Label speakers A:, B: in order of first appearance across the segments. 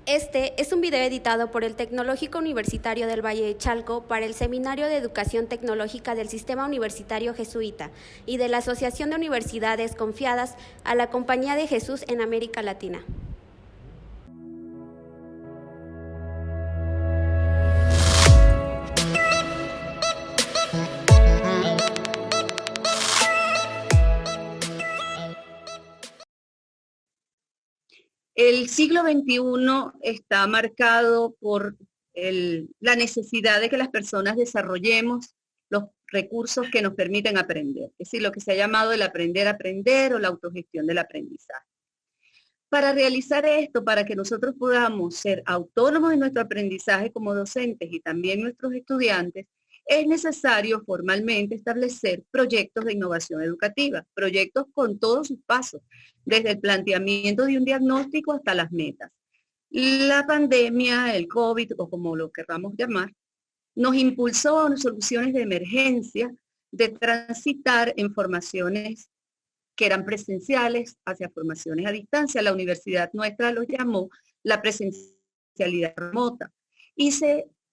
A: Este es un video editado por el Tecnológico Universitario del Valle de Chalco para el Seminario de Educación Tecnológica del Sistema Universitario Jesuita y de la Asociación de Universidades Confiadas a la Compañía de Jesús en América Latina.
B: El siglo XXI está marcado por la necesidad de que las personas desarrollemos los recursos que nos permiten aprender, es decir, lo que se ha llamado el aprender a aprender o la autogestión del aprendizaje. Para realizar esto, para que nosotros podamos ser autónomos en nuestro aprendizaje como docentes y también nuestros estudiantes, es necesario formalmente establecer proyectos de innovación educativa, proyectos con todos sus pasos, desde el planteamiento de un diagnóstico hasta las metas. La pandemia, el COVID o como lo queramos llamar, nos impulsó a soluciones de emergencia, de transitar en formaciones que eran presenciales hacia formaciones a distancia. La universidad nuestra lo llamó la presencialidad remota. Y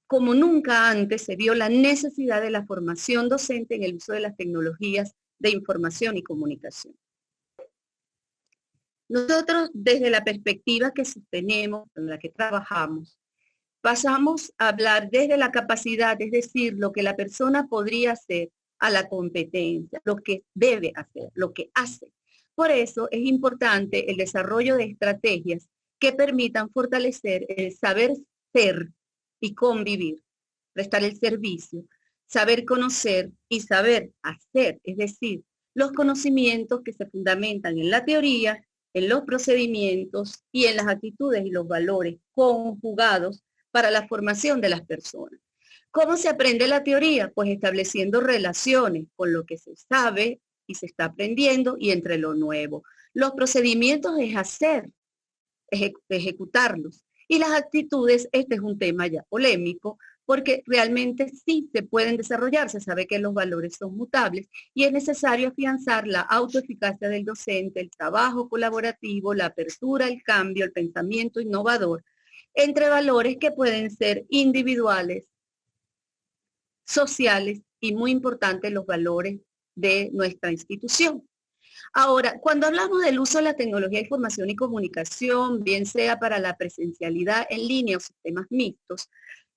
B: como nunca antes se vio la necesidad de la formación docente en el uso de las tecnologías de información y comunicación. Nosotros, desde la perspectiva que sostenemos, en la que trabajamos, pasamos a hablar desde la capacidad, es decir, lo que la persona podría hacer, a la competencia, lo que debe hacer, lo que hace. Por eso es importante el desarrollo de estrategias que permitan fortalecer el saber ser y convivir, prestar el servicio, saber conocer y saber hacer, es decir, los conocimientos que se fundamentan en la teoría, en los procedimientos y en las actitudes y los valores conjugados para la formación de las personas. ¿Cómo se aprende la teoría? Pues estableciendo relaciones con lo que se sabe y se está aprendiendo y entre lo nuevo. Los procedimientos es hacer, ejecutarlos. Y las actitudes, este es un tema ya polémico, porque realmente sí se pueden desarrollar, se sabe que los valores son mutables y es necesario afianzar la autoeficacia del docente, el trabajo colaborativo, la apertura, el cambio, el pensamiento innovador, entre valores que pueden ser individuales, sociales y muy importantes los valores de nuestra institución. Ahora, cuando hablamos del uso de la tecnología de información y comunicación, bien sea para la presencialidad en línea o sistemas mixtos,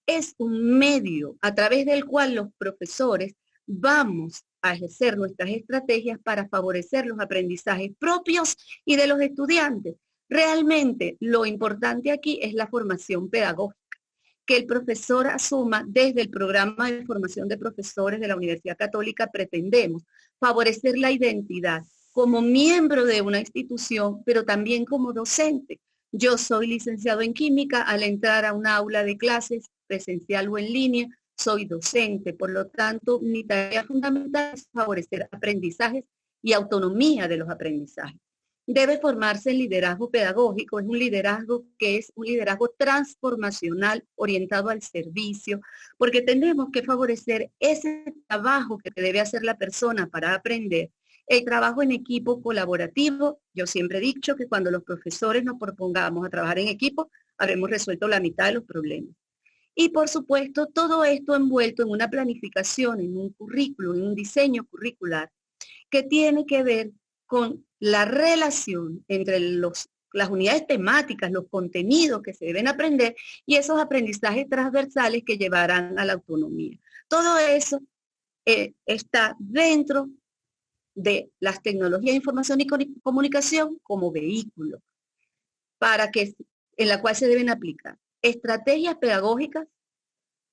B: es un medio a través del cual los profesores vamos a ejercer nuestras estrategias para favorecer los aprendizajes propios y de los estudiantes. Realmente lo importante aquí es la formación pedagógica, que el profesor asuma desde el programa de formación de profesores de la Universidad Católica. Pretendemos favorecer la identidad como miembro de una institución, pero también como docente. Yo soy licenciado en química, al entrar a un aula de clases, presencial o en línea, soy docente. Por lo tanto, mi tarea fundamental es favorecer aprendizajes y autonomía de los aprendizajes. Debe formarse el liderazgo pedagógico, es un liderazgo que es un liderazgo transformacional orientado al servicio, porque tenemos que favorecer ese trabajo que debe hacer la persona para aprender, el trabajo en equipo colaborativo. Yo siempre he dicho que cuando los profesores nos propongamos a trabajar en equipo, habremos resuelto la mitad de los problemas. Y por supuesto, todo esto envuelto en una planificación, en un currículo, en un diseño curricular, que tiene que ver con la relación entre las unidades temáticas, los contenidos que se deben aprender y esos aprendizajes transversales que llevarán a la autonomía. Todo eso está dentro de las tecnologías de información y comunicación como vehículo en la cual se deben aplicar estrategias pedagógicas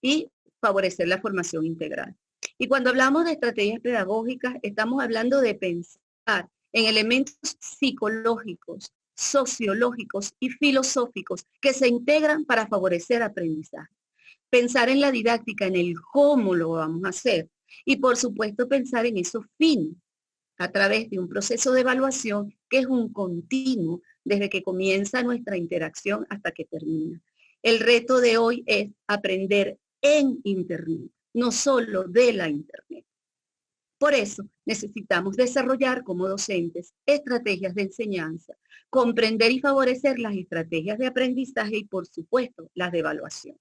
B: y favorecer la formación integral. Y cuando hablamos de estrategias pedagógicas, estamos hablando de pensar en elementos psicológicos, sociológicos y filosóficos que se integran para favorecer aprendizaje. Pensar en la didáctica, en el cómo lo vamos a hacer y por supuesto pensar en esos fines a través de un proceso de evaluación que es un continuo desde que comienza nuestra interacción hasta que termina. El reto de hoy es aprender en Internet, no solo de la Internet. Por eso necesitamos desarrollar como docentes estrategias de enseñanza, comprender y favorecer las estrategias de aprendizaje y, por supuesto, las de evaluación.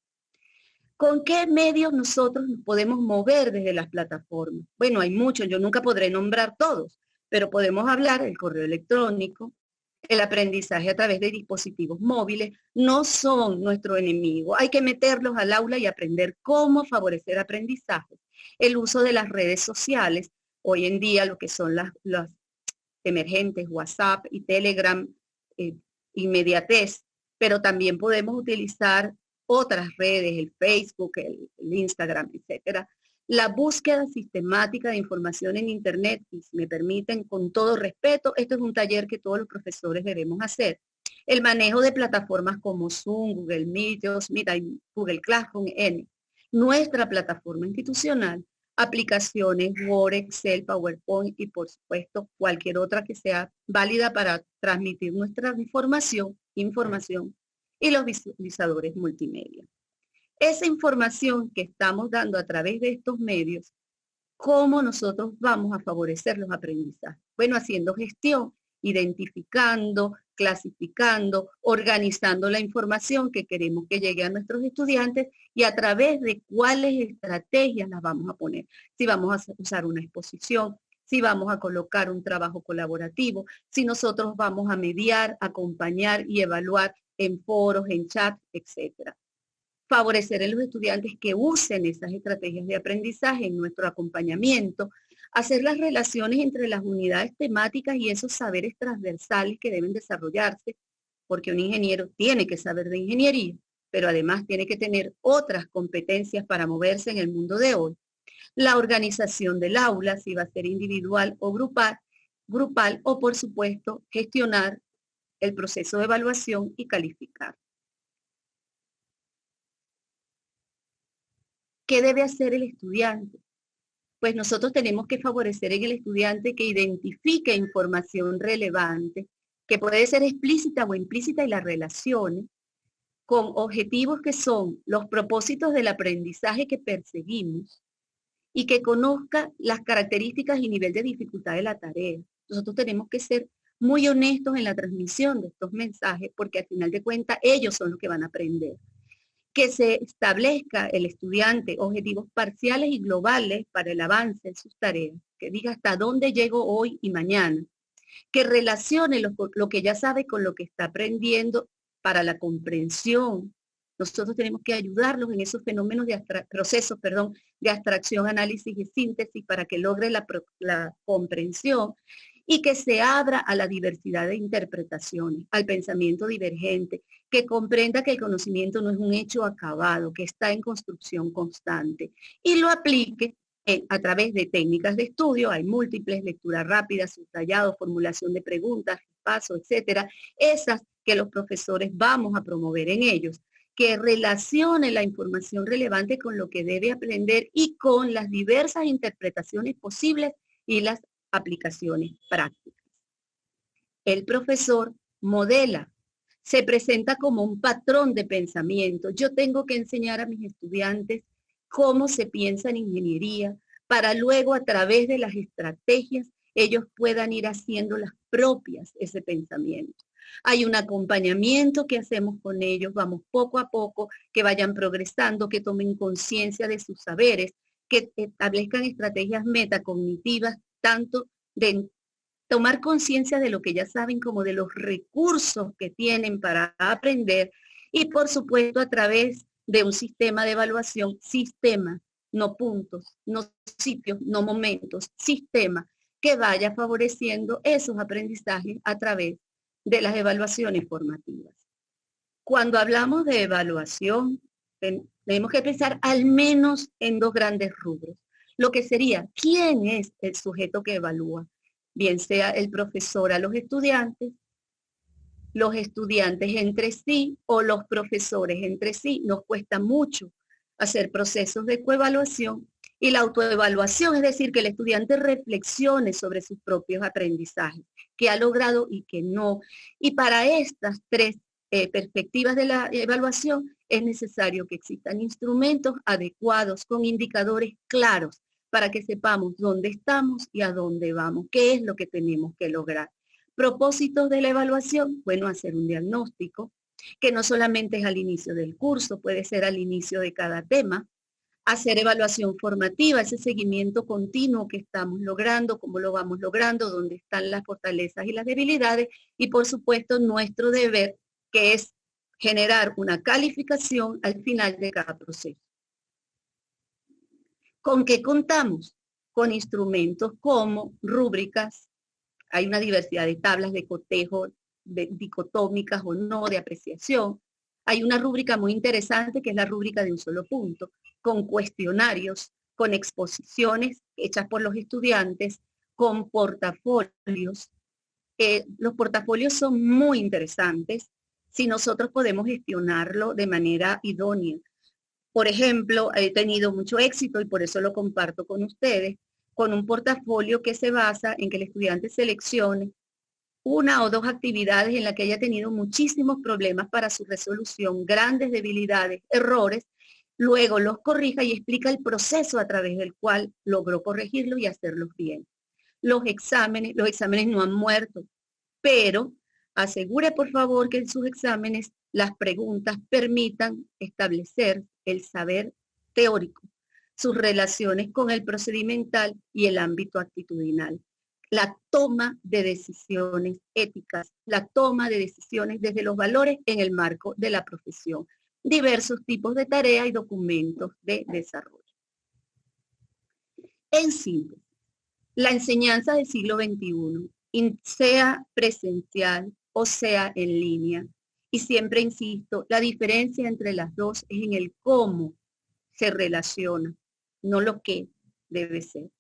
B: ¿Con qué medios nosotros nos podemos mover desde las plataformas? Bueno, hay muchos, yo nunca podré nombrar todos, pero podemos hablar del correo electrónico, el aprendizaje a través de dispositivos móviles, no son nuestro enemigo. Hay que meterlos al aula y aprender cómo favorecer aprendizaje. El uso de las redes sociales, hoy en día lo que son las emergentes, WhatsApp y Telegram, inmediatez, pero también podemos utilizar otras redes, el Facebook, el Instagram, etcétera. La búsqueda sistemática de información en Internet, y si me permiten, con todo respeto, esto es un taller que todos los profesores debemos hacer. El manejo de plataformas como Zoom, Google Meet, Google Classroom, nuestra plataforma institucional, aplicaciones Word, Excel, PowerPoint y por supuesto cualquier otra que sea válida para transmitir nuestra información y los visualizadores multimedia. Esa información que estamos dando a través de estos medios, ¿cómo nosotros vamos a favorecer los aprendizajes? Bueno, haciendo gestión, identificando, clasificando, organizando la información que queremos que llegue a nuestros estudiantes y a través de cuáles estrategias las vamos a poner. Si vamos a usar una exposición, si vamos a colocar un trabajo colaborativo, si nosotros vamos a mediar, acompañar y evaluar en foros, en chat, etcétera. Favorecer a los estudiantes que usen esas estrategias de aprendizaje en nuestro acompañamiento, hacer las relaciones entre las unidades temáticas y esos saberes transversales que deben desarrollarse, porque un ingeniero tiene que saber de ingeniería, pero además tiene que tener otras competencias para moverse en el mundo de hoy. La organización del aula, si va a ser individual o grupal, o por supuesto gestionar el proceso de evaluación y calificar. ¿Qué debe hacer el estudiante? Pues nosotros tenemos que favorecer en el estudiante que identifique información relevante, que puede ser explícita o implícita y la relacione con objetivos que son los propósitos del aprendizaje que perseguimos y que conozca las características y nivel de dificultad de la tarea. Nosotros tenemos que ser muy honestos en la transmisión de estos mensajes porque al final de cuentas ellos son los que van a aprender. Que se establezca el estudiante objetivos parciales y globales para el avance en sus tareas, que diga hasta dónde llego hoy y mañana, que relacione lo que ya sabe con lo que está aprendiendo para la comprensión. Nosotros tenemos que ayudarlos en esos fenómenos de procesos de abstracción, análisis y síntesis para que logre la comprensión y que se abra a la diversidad de interpretaciones, al pensamiento divergente, que comprenda que el conocimiento no es un hecho acabado, que está en construcción constante y lo aplique a través de técnicas de estudio. Hay múltiples, lectura rápida, subrayado, formulación de preguntas, paso, etcétera, esas que los profesores vamos a promover en ellos, que relacione la información relevante con lo que debe aprender y con las diversas interpretaciones posibles y las aplicaciones prácticas. El profesor modela, se presenta como un patrón de pensamiento. Yo tengo que enseñar a mis estudiantes cómo se piensa en ingeniería para luego a través de las estrategias ellos puedan ir haciendo las propias ese pensamiento. Hay un acompañamiento que hacemos con ellos, vamos poco a poco, que vayan progresando, que tomen conciencia de sus saberes, que establezcan estrategias metacognitivas, tanto de tomar conciencia de lo que ya saben como de los recursos que tienen para aprender y por supuesto a través de un sistema de evaluación, sistema, no puntos, no sitios, no momentos, sistema que vaya favoreciendo esos aprendizajes a través de las evaluaciones formativas. Cuando hablamos de evaluación, tenemos que pensar al menos en dos grandes rubros. Lo que sería, ¿quién es el sujeto que evalúa? Bien sea el profesor a los estudiantes entre sí o los profesores entre sí. Nos cuesta mucho hacer procesos de coevaluación y la autoevaluación, es decir, que el estudiante reflexione sobre sus propios aprendizajes, qué ha logrado y qué no. Y para estas tres perspectivas de la evaluación es necesario que existan instrumentos adecuados con indicadores claros para que sepamos dónde estamos y a dónde vamos, qué es lo que tenemos que lograr. Propósitos de la evaluación, bueno, hacer un diagnóstico, que no solamente es al inicio del curso, puede ser al inicio de cada tema, hacer evaluación formativa, ese seguimiento continuo que estamos logrando, cómo lo vamos logrando, dónde están las fortalezas y las debilidades, y por supuesto nuestro deber, que es generar una calificación al final de cada proceso. ¿Con qué contamos? Con instrumentos como rúbricas, hay una diversidad de tablas de cotejo, de dicotómicas o no, de apreciación. Hay una rúbrica muy interesante que es la rúbrica de un solo punto, con cuestionarios, con exposiciones hechas por los estudiantes, con portafolios. Los portafolios son muy interesantes si nosotros podemos gestionarlo de manera idónea. Por ejemplo, he tenido mucho éxito y por eso lo comparto con ustedes, con un portafolio que se basa en que el estudiante seleccione una o dos actividades en las que haya tenido muchísimos problemas para su resolución, grandes debilidades, errores, luego los corrija y explica el proceso a través del cual logró corregirlo y hacerlos bien. Los exámenes no han muerto, pero asegure por favor que en sus exámenes las preguntas permitan establecer el saber teórico, sus relaciones con el procedimental y el ámbito actitudinal. La toma de decisiones éticas, la toma de decisiones desde los valores en el marco de la profesión, diversos tipos de tareas y documentos de desarrollo. En síntesis, la enseñanza del siglo XXI, sea presencial o sea en línea, y siempre insisto, la diferencia entre las dos es en el cómo se relaciona, no lo que debe ser.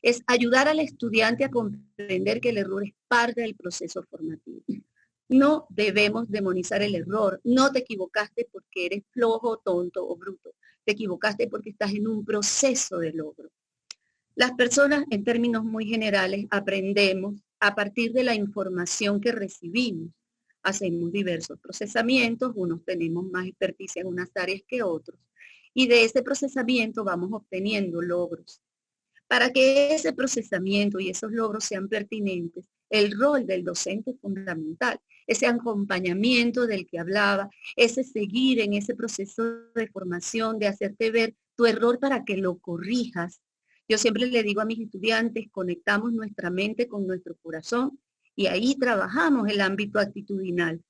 B: Es ayudar al estudiante a comprender que el error es parte del proceso formativo. No debemos demonizar el error. No te equivocaste porque eres flojo, tonto o bruto. Te equivocaste porque estás en un proceso de logro. Las personas, en términos muy generales, aprendemos a partir de la información que recibimos. Hacemos diversos procesamientos, unos tenemos más experticia en unas áreas que otros, y de ese procesamiento vamos obteniendo logros. Para que ese procesamiento y esos logros sean pertinentes, el rol del docente es fundamental. Ese acompañamiento del que hablaba, ese seguir en ese proceso de formación, de hacerte ver tu error para que lo corrijas. Yo siempre le digo a mis estudiantes, conectamos nuestra mente con nuestro corazón y ahí trabajamos el ámbito actitudinal.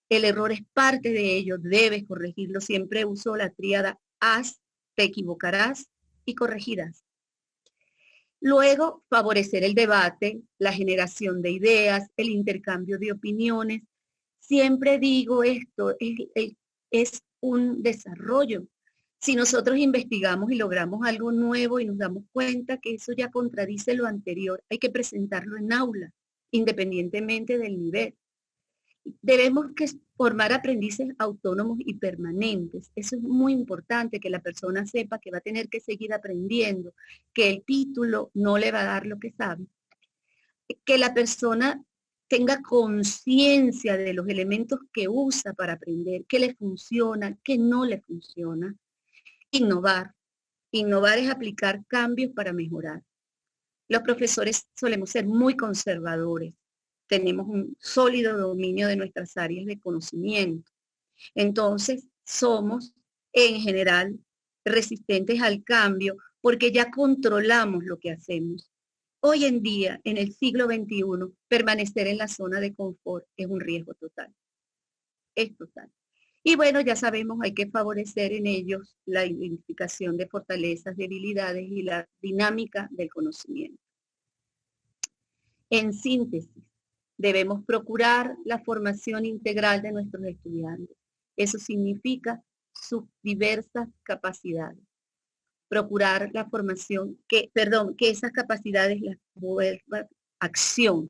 B: El error es parte de ello, debes corregirlo. Siempre uso la tríada haz, te equivocarás y corregirás. Luego, favorecer el debate, la generación de ideas, el intercambio de opiniones. Siempre digo esto, es un desarrollo. Si nosotros investigamos y logramos algo nuevo y nos damos cuenta que eso ya contradice lo anterior, hay que presentarlo en aula, independientemente del nivel. Debemos formar aprendices autónomos y permanentes. Eso es muy importante, que la persona sepa que va a tener que seguir aprendiendo, que el título no le va a dar lo que sabe. Que la persona tenga conciencia de los elementos que usa para aprender, qué le funciona, qué no le funciona. Innovar. Innovar es aplicar cambios para mejorar. Los profesores solemos ser muy conservadores. Tenemos un sólido dominio de nuestras áreas de conocimiento. Entonces, somos en general resistentes al cambio porque ya controlamos lo que hacemos. Hoy en día, en el siglo XXI, permanecer en la zona de confort es un riesgo total. Es total. Y bueno, ya sabemos, hay que favorecer en ellos la identificación de fortalezas, debilidades y la dinámica del conocimiento. En síntesis, debemos procurar la formación integral de nuestros estudiantes. Eso significa sus diversas capacidades. Procurar la formación, que esas capacidades las vuelvan acción,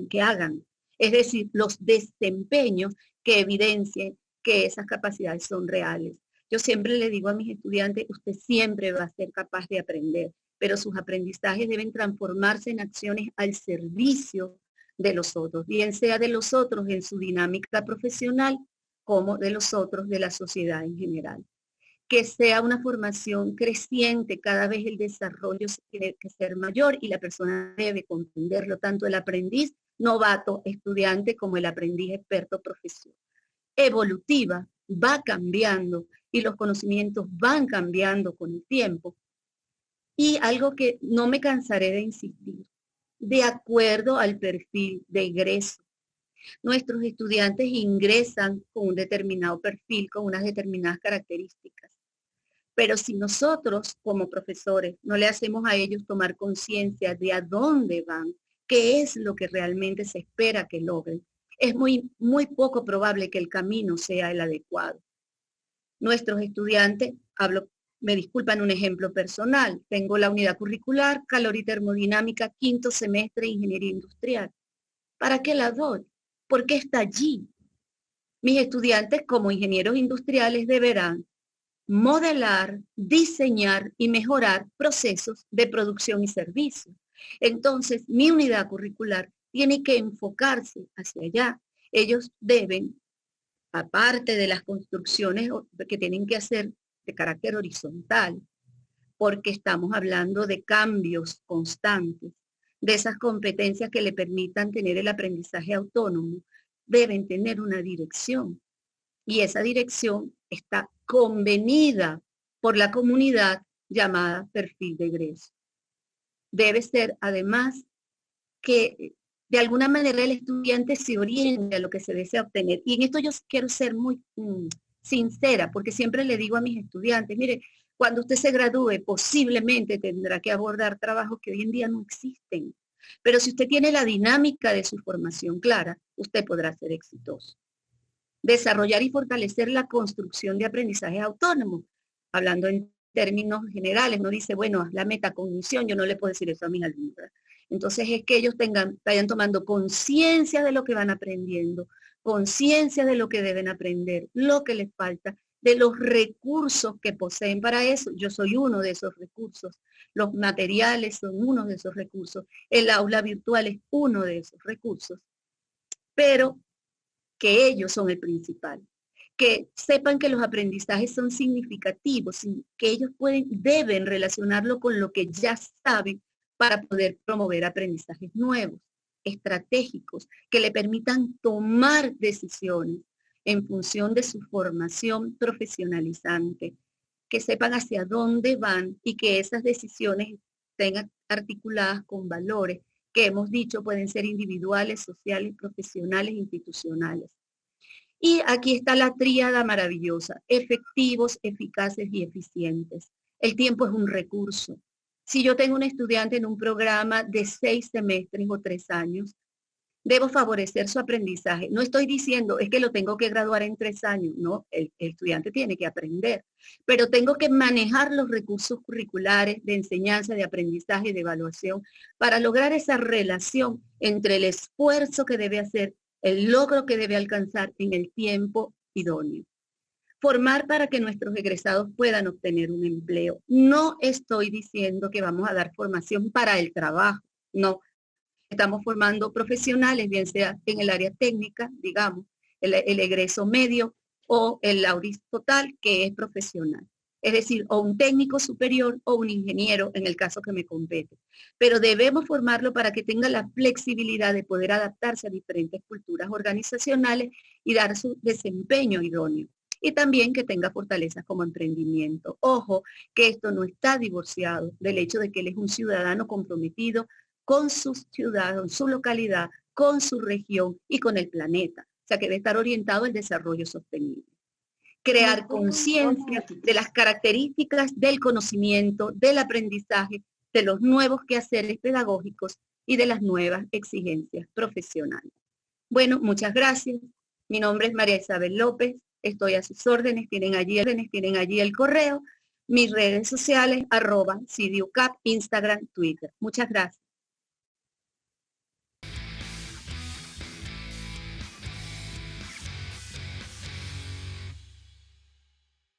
B: que hagan. Es decir, los desempeños que evidencien que esas capacidades son reales. Yo siempre le digo a mis estudiantes, usted siempre va a ser capaz de aprender, pero sus aprendizajes deben transformarse en acciones al servicio de los otros, bien sea de los otros en su dinámica profesional, como de los otros de la sociedad en general. que sea una formación creciente, cada vez el desarrollo tiene que ser mayor y la persona debe comprenderlo, tanto el aprendiz novato, estudiante, como el aprendiz experto, profesor. Evolutiva, va cambiando y los conocimientos van cambiando con el tiempo. Y algo que no me cansaré de insistir, de acuerdo al perfil de ingreso. Nuestros estudiantes ingresan con un determinado perfil, con unas determinadas características. Pero si nosotros como profesores no le hacemos a ellos tomar conciencia de a dónde van, qué es lo que realmente se espera que logren, es muy poco probable que el camino sea el adecuado. Nuestros estudiantes, me disculpan un ejemplo personal, tengo la unidad curricular, calor y termodinámica, quinto semestre, ingeniería industrial. ¿Para qué la doy? ¿Por qué está allí? Mis estudiantes como ingenieros industriales deberán modelar, diseñar y mejorar procesos de producción y servicio. Entonces, mi unidad curricular tiene que enfocarse hacia allá. Ellos deben, aparte de las construcciones que tienen que hacer de carácter horizontal, porque estamos hablando de cambios constantes, de esas competencias que le permitan tener el aprendizaje autónomo, deben tener una dirección. Y esa dirección está convenida por la comunidad llamada perfil de egreso. Debe ser, además, que de alguna manera el estudiante se oriente a lo que se desea obtener. Y en esto yo quiero ser muy sincera, porque siempre le digo a mis estudiantes, mire, cuando usted se gradúe, posiblemente tendrá que abordar trabajos que hoy en día no existen. Pero si usted tiene la dinámica de su formación clara, usted podrá ser exitoso. Desarrollar y fortalecer la construcción de aprendizaje autónomo. Hablando en términos generales, no dice, bueno, haz la metacognición, yo no le puedo decir eso a mis alumnos. Entonces es que ellos vayan tomando conciencia de lo que van aprendiendo, conciencia de lo que deben aprender, lo que les falta, de los recursos que poseen para eso. Yo soy uno de esos recursos. Los materiales son uno de esos recursos. El aula virtual es uno de esos recursos. Pero que ellos son el principal. Que sepan que los aprendizajes son significativos, que ellos deben relacionarlo con lo que ya saben para poder promover aprendizajes nuevos, estratégicos, que le permitan tomar decisiones en función de su formación profesionalizante, que sepan hacia dónde van y que esas decisiones estén articuladas con valores que hemos dicho pueden ser individuales, sociales, profesionales, institucionales. Y aquí está la tríada maravillosa, efectivos, eficaces y eficientes. El tiempo es un recurso. Si yo tengo un estudiante en un programa de 6 semestres o 3 años, debo favorecer su aprendizaje. No estoy diciendo, es que lo tengo que graduar en 3 años. No, el estudiante tiene que aprender. Pero tengo que manejar los recursos curriculares de enseñanza, de aprendizaje, de evaluación, para lograr esa relación entre el esfuerzo que debe hacer, el logro que debe alcanzar en el tiempo idóneo. Formar para que nuestros egresados puedan obtener un empleo. No estoy diciendo que vamos a dar formación para el trabajo, no. Estamos formando profesionales, bien sea en el área técnica, digamos, el egreso medio o el lauris total, que es profesional. Es decir, o un técnico superior o un ingeniero, en el caso que me compete. Pero debemos formarlo para que tenga la flexibilidad de poder adaptarse a diferentes culturas organizacionales y dar su desempeño idóneo. Y también que tenga fortalezas como emprendimiento. Ojo, que esto no está divorciado del hecho de que él es un ciudadano comprometido con su ciudad, con su localidad, con su región y con el planeta. O sea, que debe estar orientado al desarrollo sostenible. Crear conciencia de las características del conocimiento, del aprendizaje, de los nuevos quehaceres pedagógicos y de las nuevas exigencias profesionales. Bueno, muchas gracias. Mi nombre es María Isabel López. Estoy a sus órdenes. Tienen allí el correo. Mis redes sociales, @CDUCAP, Instagram, Twitter. Muchas gracias.